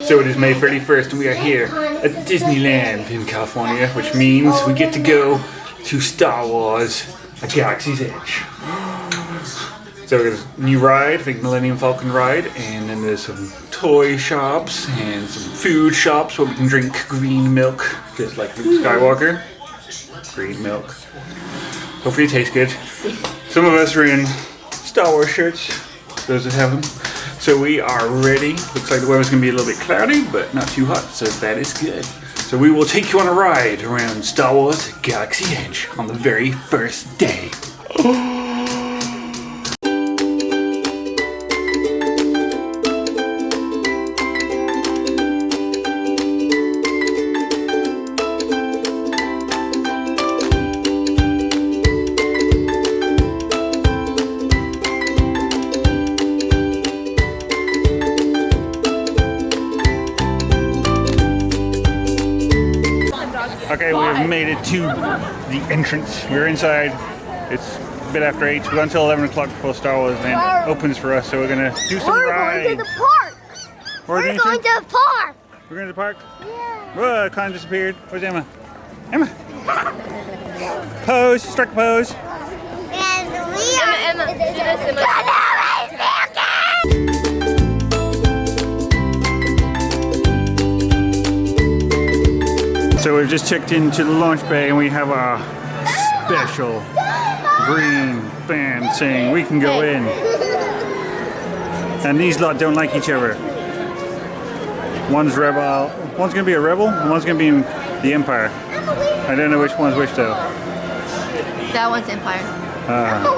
So it is May 31st and we are here at Disneyland in California, which means we get to go to Star Wars, A Galaxy's Edge. So there's a new ride, I think Millennium Falcon ride, and then there's some toy shops and some food shops where we can drink green milk, just like Luke Skywalker. Green milk. Hopefully it tastes good. Some of us are in Star Wars shirts, those that have them. So we are ready. Looks like the weather's going to be a little bit cloudy, but not too hot, so that is good. So we will take you on a ride around Star Wars Galaxy Edge on the very first day. Okay, we have made it to the entrance. We're inside. It's a bit after 8. We're going until 11 o'clock before Star Wars Land opens for us, so we're going to do some rides. We're going to the park. We're going to the park. We're going to the park? Yeah. Whoa, Con disappeared. Where's Emma? Emma! Pose, strike a pose. And we are... Emma. So we've just checked into the launch bay and we have a special green band saying we can go in. And these lot don't like each other. One's rebel, one's gonna be a rebel, and one's gonna be in the Empire. I don't know which one's which though. That one's Empire.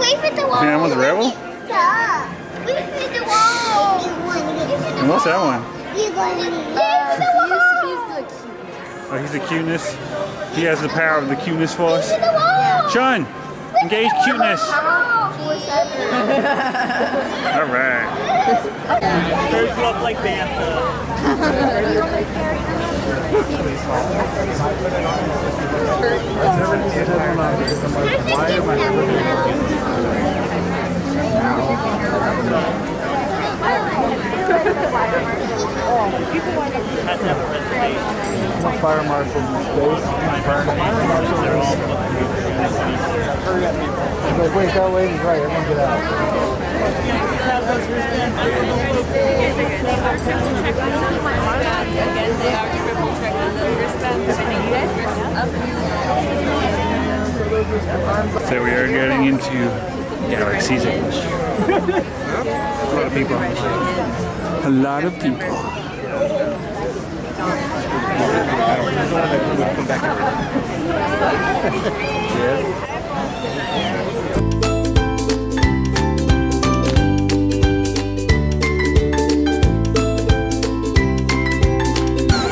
Wait for the wall. That one's a rebel? Wait for the wall. And what's that one? He's the wall. Oh, he's the cuteness. He has the power of the cuteness force. Yeah. Sean, engage cuteness. All right. Birds look like Bantha. Fire marshals in space. Fire marshals are all. Like, wait, that lady's right. Everyone get out. So we are getting into Galaxy's Edge. A lot of people. A lot of people.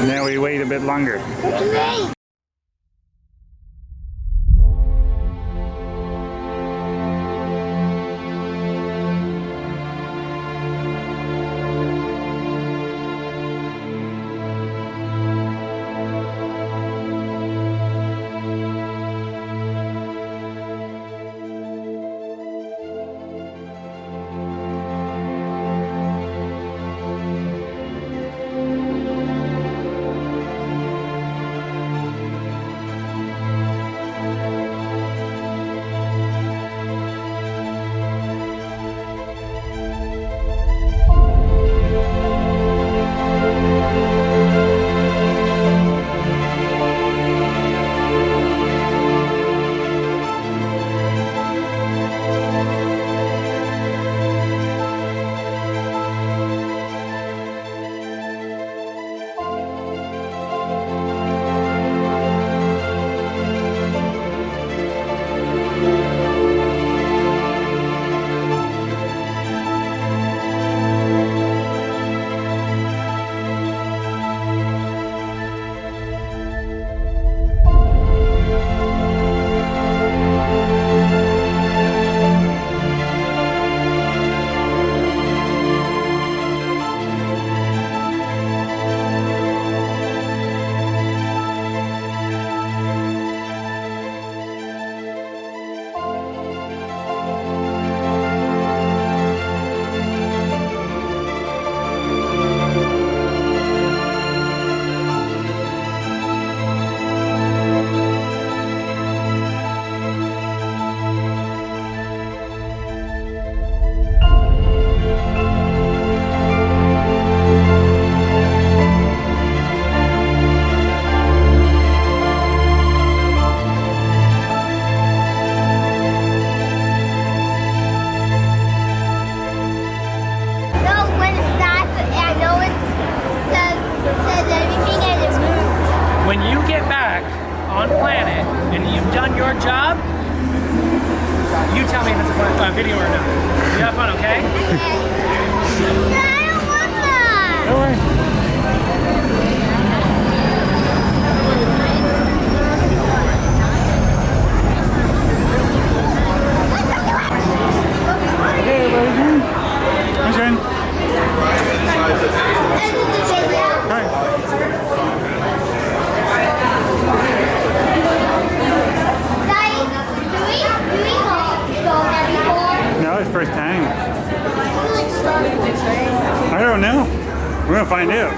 Now we wait a bit longer. on planet and you've done your job, you tell me if it's a video or not. You have fun, okay? I don't want that. Don't worry. Hey, everybody. Hi, Jen. Hi. No, it's first time. I don't know. We're gonna find out.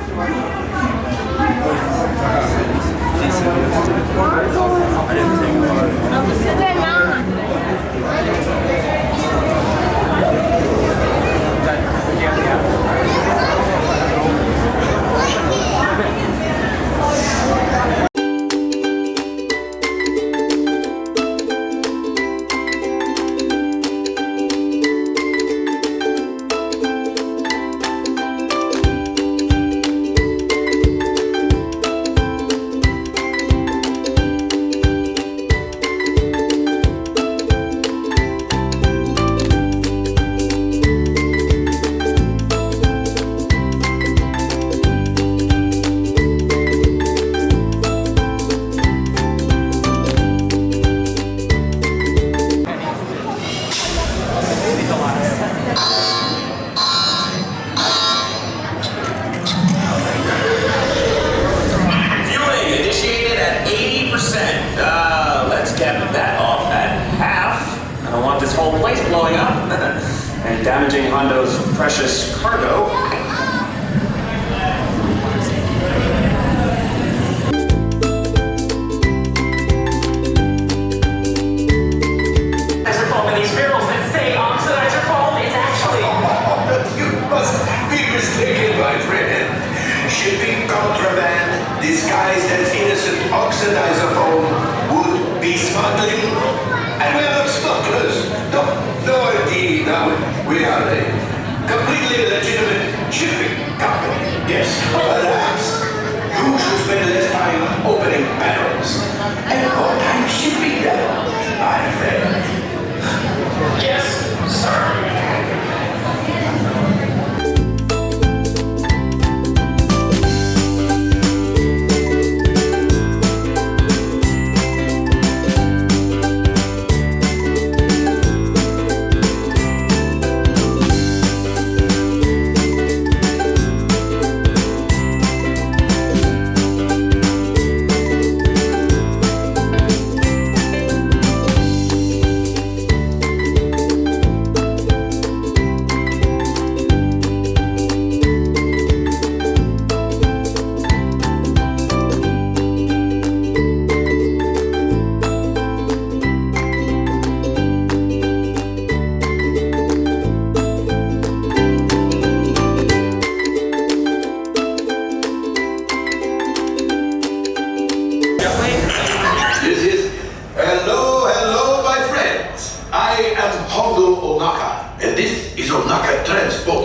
and damaging Hondo's precious cargo. These barrels that say oxidizer foam, it's actually... You must be mistaken, my friend. Shipping contraband disguised as innocent oxidizer foam would be smuggling. And we are not smugglers. No, indeed. No, we are a completely legitimate shipping company. Yes, perhaps you should spend less time opening barrels and more time shipping them, my friend. Yes, sir.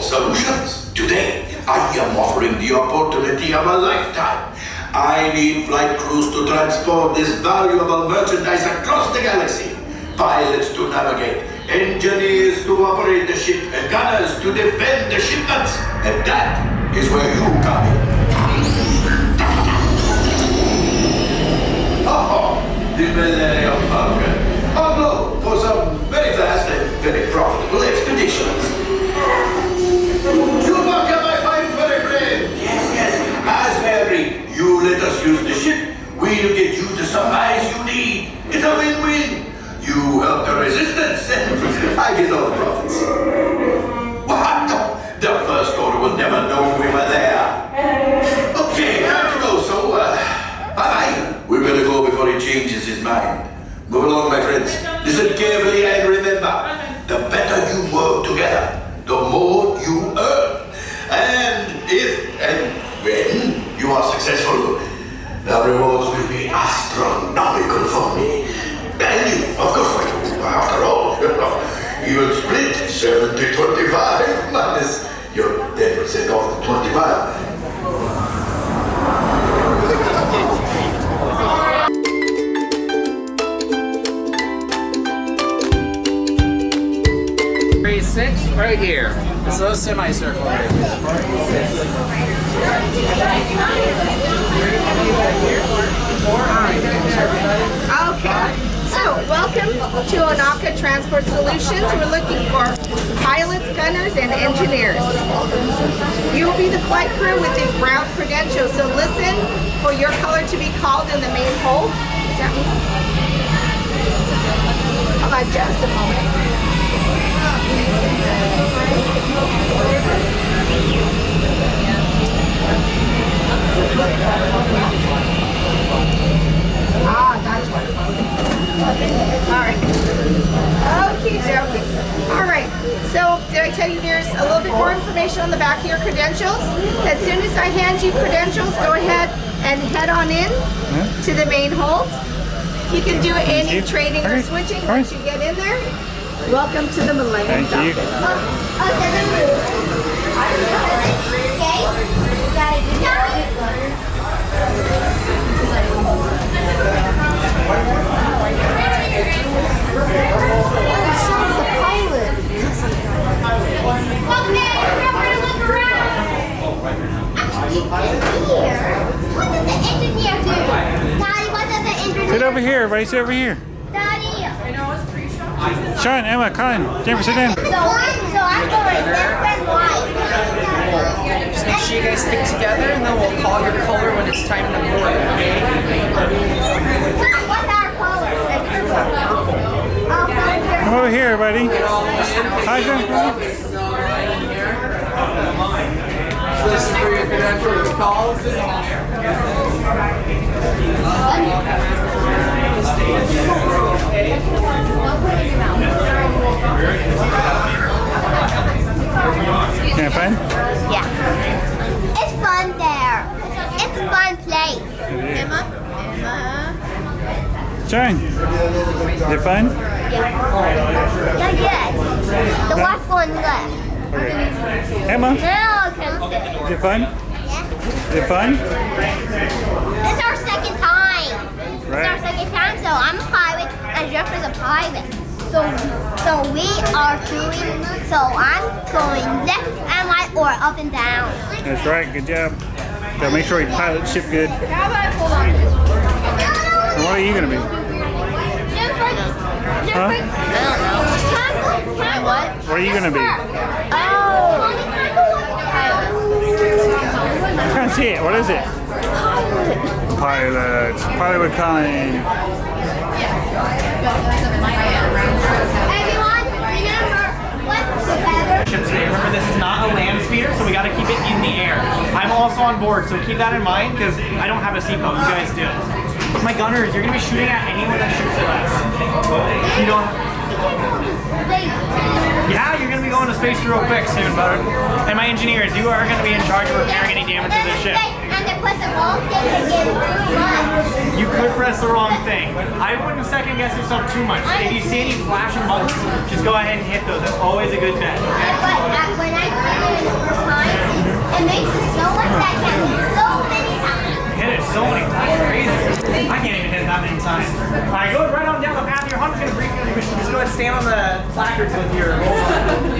Solutions. Today, I am offering the opportunity of a lifetime. I need flight crews to transport this valuable merchandise across the galaxy. Pilots to navigate, engineers to operate the ship, and gunners to defend the shipments. And that is where you come in. The Millennium Falcon. On loan for some very fast and very profitable expeditions. Chewbacca, my fine furry friend! Yes, as Mary, you let us use the ship, we'll get you the supplies you need. It's a win-win. You help the resistance, and I get all the profits. What? No, the First Order will never know we were there. Okay, time to go, so, bye-bye. We better go before he changes his mind. Move along, my friends. Listen carefully and remember, the better you work together, the more you earn. And if and when you are successful, the rewards will be astronomical for me. And you, of course, after all, you will split 70-25 minus your 10% off the 25. right here. It's a semicircle. Okay, so welcome to Onaka Transport Solutions. We're looking for pilots, gunners, and engineers. You will be the flight crew with the ground credentials, so listen for your color to be called in the main hold. Is that me? Hold on just a moment. Gotcha. Alright. Okie dokie. Alright. So, did I tell you there's a little bit more information on the back of your credentials? As soon as I hand you credentials, go ahead and head on in to the main hold. You can do any trading or switching once you get in there. Welcome to the Millennium Falcon. What does the engineer do? Daddy, what does the engineer do? Sit over here, everybody. Sit over here. Daddy. Sean, Emma, Colin, Jennifer, sit down. So I'm going left and right. Just make sure you guys stick together, and then we'll call your color when it's time to board. What's our color? Come over here, everybody. Hi, Jennifer. Listen for your credentials calls. Yeah, fun? Yeah. It's fun there. It's a fun place. Emma. Sean, is it fun? Yeah, yes. The last one left. Okay. Emma, Now I can sit. is it fun? Yeah. Is it fun? This is our second time. It's our Right. second time, so I'm a pilot and Jeff is a pilot. So we are doing, so I'm going left and right or up and down. That's right. Good job. So make sure you pilot ship good. How about I hold on? And what are you going to be? Huh? What? What are you going to be? Oh. I can't see it. What is it? Pilot. Pilot with Colin. Everyone, remember what's the better? Today. Remember, this is not a land speeder, so we got to keep it in the air. I'm also on board, so keep that in mind because I don't have a seatbelt. You guys do. My gunners, you're gonna be shooting at anyone that shoots at us. You don't. Yeah, you're gonna be going to space real quick soon, brother. And my engineers, you are gonna be in charge of repairing any damage to the ship. And they press the wrong thing to get too much. You could press the wrong thing. I wouldn't second guess yourself too much. If you see any flashing buttons, just go ahead and hit those. That's always a good bet. But when I did it the first time, it makes so much that so many times. Hit it so many times, crazy. I can't even hit it that many times. Alright, go right on down the path. Your Hunter's gonna brief you on your mission. Just go ahead and stand on the placards with your roll on.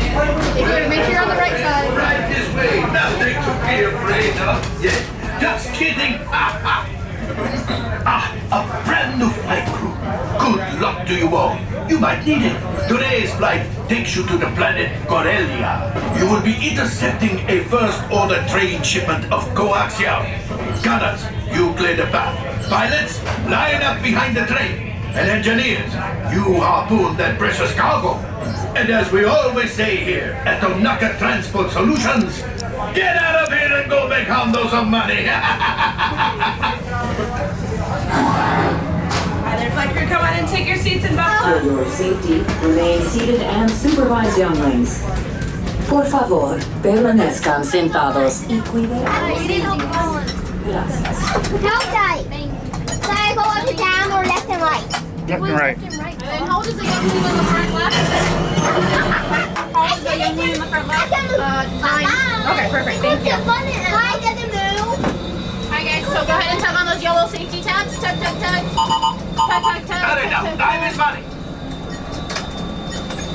Make sure you're on the right side. Right this way. Nothing to be afraid of. Yeah, just kidding. A brand new flight crew. Good luck to you all. You might need it. Today's flight takes you to the planet Corellia. You will be intercepting a first-order trade shipment of coaxium. Gunners, you clear the path. Pilots, line up behind the train. And engineers, you harpoon that precious cargo. And as we always say here at Onaka Transport Solutions, get out of here and go make Hondo some money. Either flight crew, come on and take your seats and box. For your safety, remain seated and supervise younglings. Por favor, permanezcan sentados y cuiden. Gracias. No, Daddy. Should I go up and down or left and right? Left and right. And then how old is the young lady on the front left? How old is the young lady in the front left? 9. Okay, perfect. Thank you. Why does it move? Hi guys, so go ahead and tug on those yellow safety tabs. Tug, tug, tug. Tug, tug, tug. Got it now. Time is money.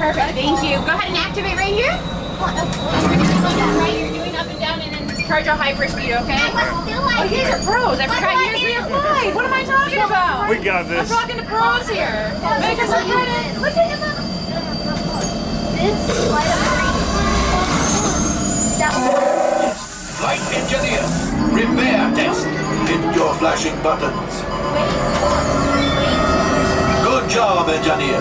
Perfect, thank you. Go ahead and activate right here. You're doing up and down and then charge a hyperspeed, okay? Oh, these are pros. I forgot years reapplied. What am I talking about? We got this. I'm talking to pros here. Make us look at it. Look at him. Flight engineer, repair test. Hit your flashing buttons. Good job, engineer.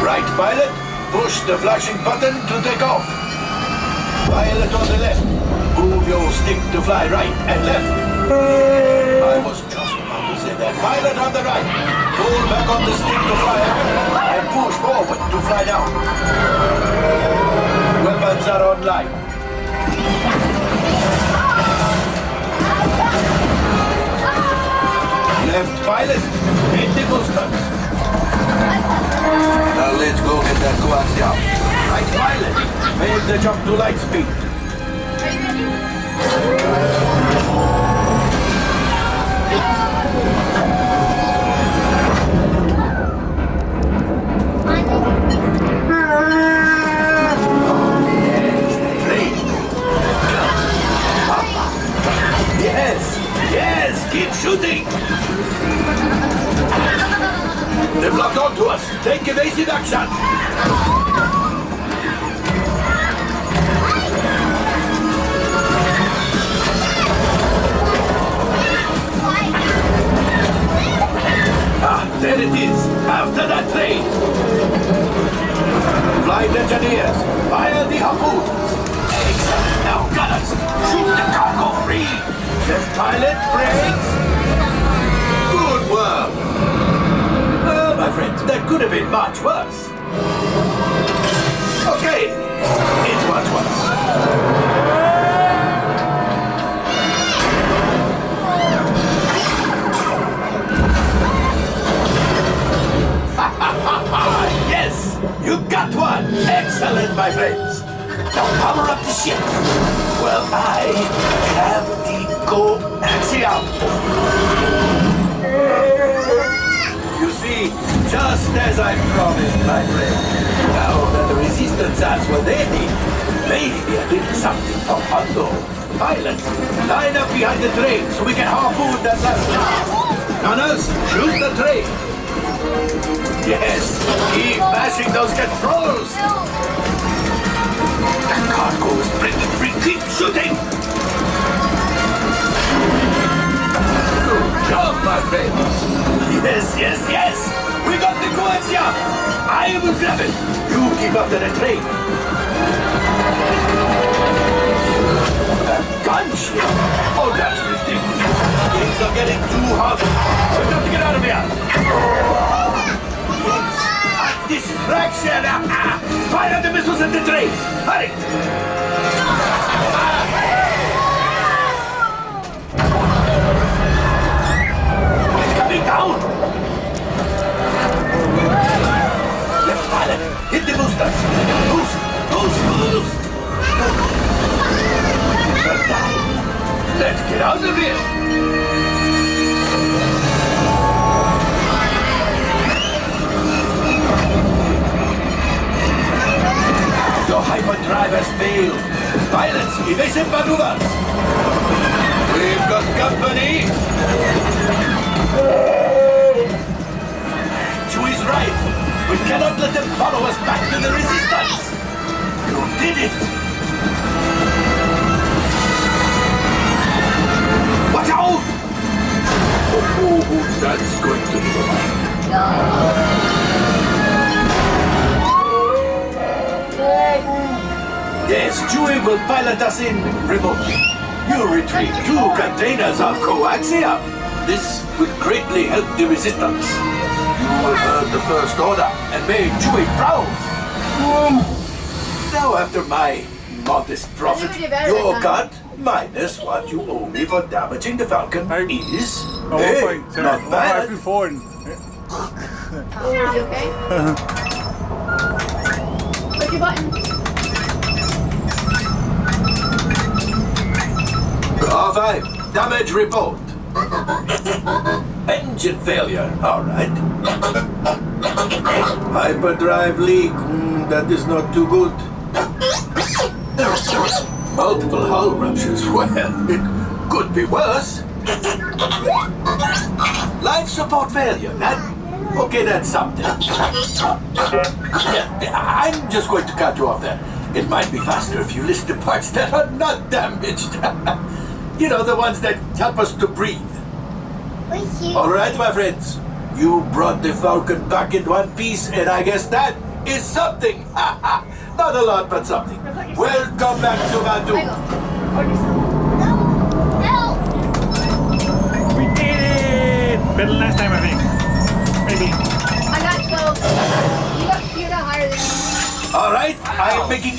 Right, pilot. Push the flashing button to take off. Pilot on the left. Move your stick to fly right and left. I was just about to say that. Pilot on the right. Pull back on the stick to fly up and push forward to fly down. Weapons are online. Left pilot, hit the boosters. Now let's go get that coaxium. Right pilot, make the jump to light speed. Yes, keep shooting. They've locked onto us. Take evasive action. There it is. After that train. Flight engineers, fire the harpoons. Excellent. Now, gunners, shoot the cargo free. Left pilot, brakes. Good work. My friends, that could have been much worse. Okay, it's much worse. Yes, you got one. Excellent, my friends. Now power up the ship. Well, I have the coaxium. You see, just as I promised, my friend. Now that the resistance has what they need, maybe a little something from Hondo. Pilots, line up behind the train so we can harpoon that last car. Gunners, shoot the train. Yes, keep mashing those controls. The cargo is breaking free. Keep shooting. Good job, my friends. Yes. We got the coaxium. I will grab it. You keep up to the train. A gunship? Oh, that's ridiculous. Things are getting too hot. We've got to get out of here. Yes, a distraction. Fire the missiles at the train. Hurry. It's coming down. Left pilot, hit the boosters. Boost. Let's get out of here. Your hyperdrive has failed. Pilots, evasive maneuvers. We've got company. Chewie's right. We cannot let them follow us back to the resistance. You did it. Watch out! Oh, that's going to be Yes, Chewie will pilot us in remotely. You retrieve 2 containers of coaxium. This will greatly help the resistance. You have heard the first order and made Chewie proud. Now after my modest profit, your cut minus what you owe me for damaging the Falcon is not bad. I feel Are you okay? Click your button. R5, damage report. Engine failure, alright. Hyperdrive leak, that is not too good. Multiple hull ruptures, well, it could be worse. Life support failure, okay, that's something. Yeah, I'm just going to cut you off there. It might be faster if you list the parts that are not damaged. You know, the ones that help us to breathe. All right, my friends. You brought the Falcon back in one piece, and I guess that is something. Not a lot, but something. Welcome back to Batu. We did it! Better than last time, I think. Maybe. I got 12. You got higher than me. All right, I'm making.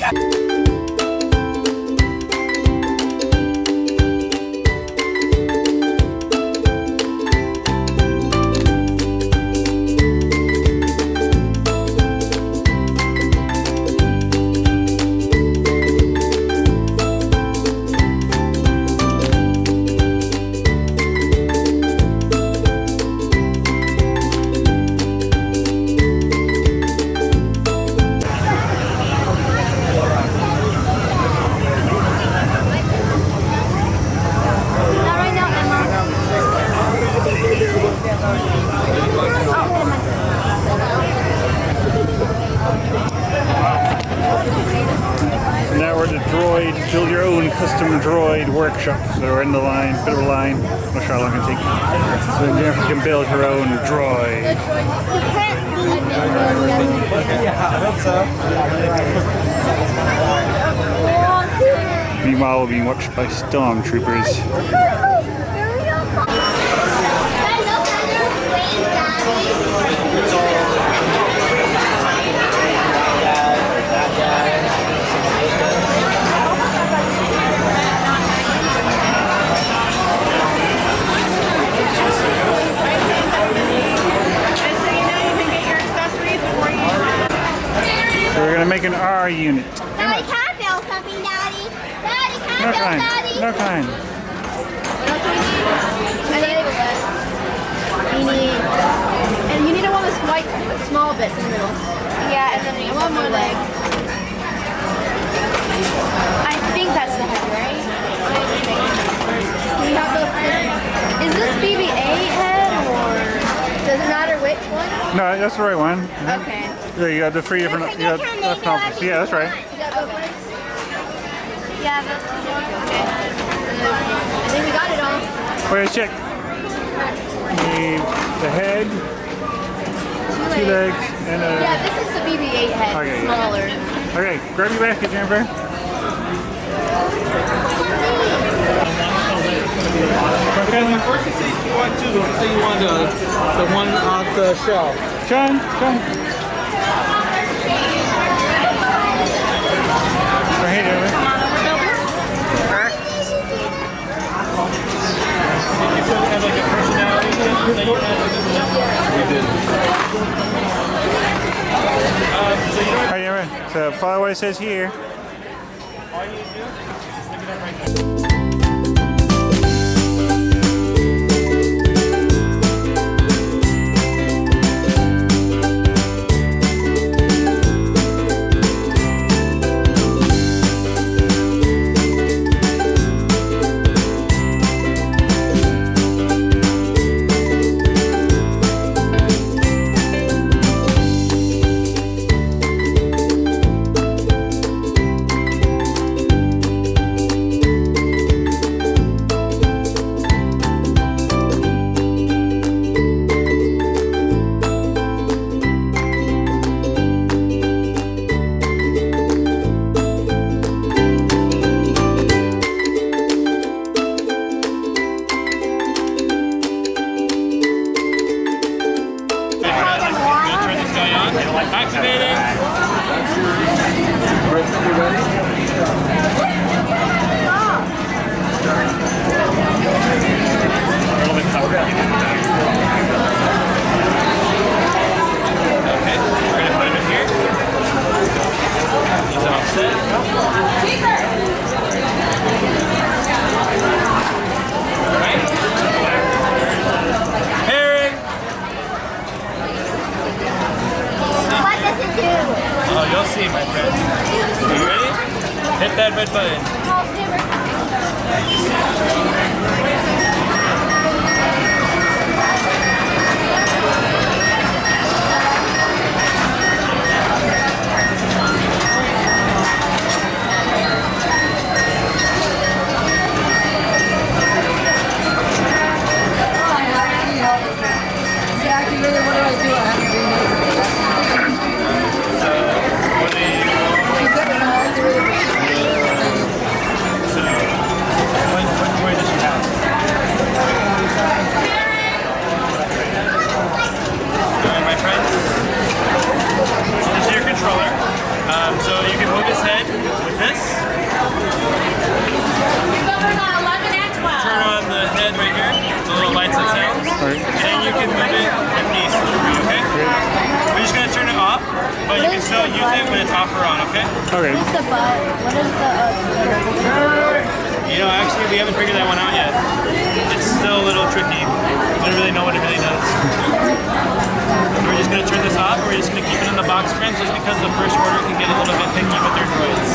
Now we're at the Droid, build your own custom Droid workshop. So we're in the line, bit of a line. Not sure how long it'll take. So Jennifer can build her own Droid. Meanwhile, we're being watched by stormtroopers. We're gonna make an R unit. Daddy, can I build something, Daddy? Daddy, can I No build, kind. Daddy? No kind. And you need one of those white, small bits in the middle. Yeah, and then One more leg. I think that's the head, right? We have the. Is this BB-8 head or does it matter which one? No, that's the right one. Okay. Yeah, you got the three different. You got options. Yeah, that's right. You got both legs? Yeah, that's the one. Okay. I think we got it all. Wait, check. Need the head, two legs, and a. Yeah, this is the BB-8 head, Okay, yeah. smaller. Okay, grab your basket, Jennifer. First you say you want two, so you want the one off the shelf. John. Right here, Jennifer. You said it had like a personality that you had with it? We did. Alright, Jennifer. So follow what it says here. All you need to do is stick it up right there. Activated. Okay, we're gonna put him in here. He's all set. Alright. Hey! red button. So you can move his head with this. Turn on the head right here, the little lights and sounds. And you can move it underneath for free, okay? We're just going to turn it off, but you can still use it when it's off or on, okay? Okay. What's the butt? What is the You know, actually, we haven't figured that one out yet. It's still a little tricky. We don't really know what it really does. We're just going to turn this off, or we're just going to keep it in the box, friends, just because the first order can get a little bit picky with their droids.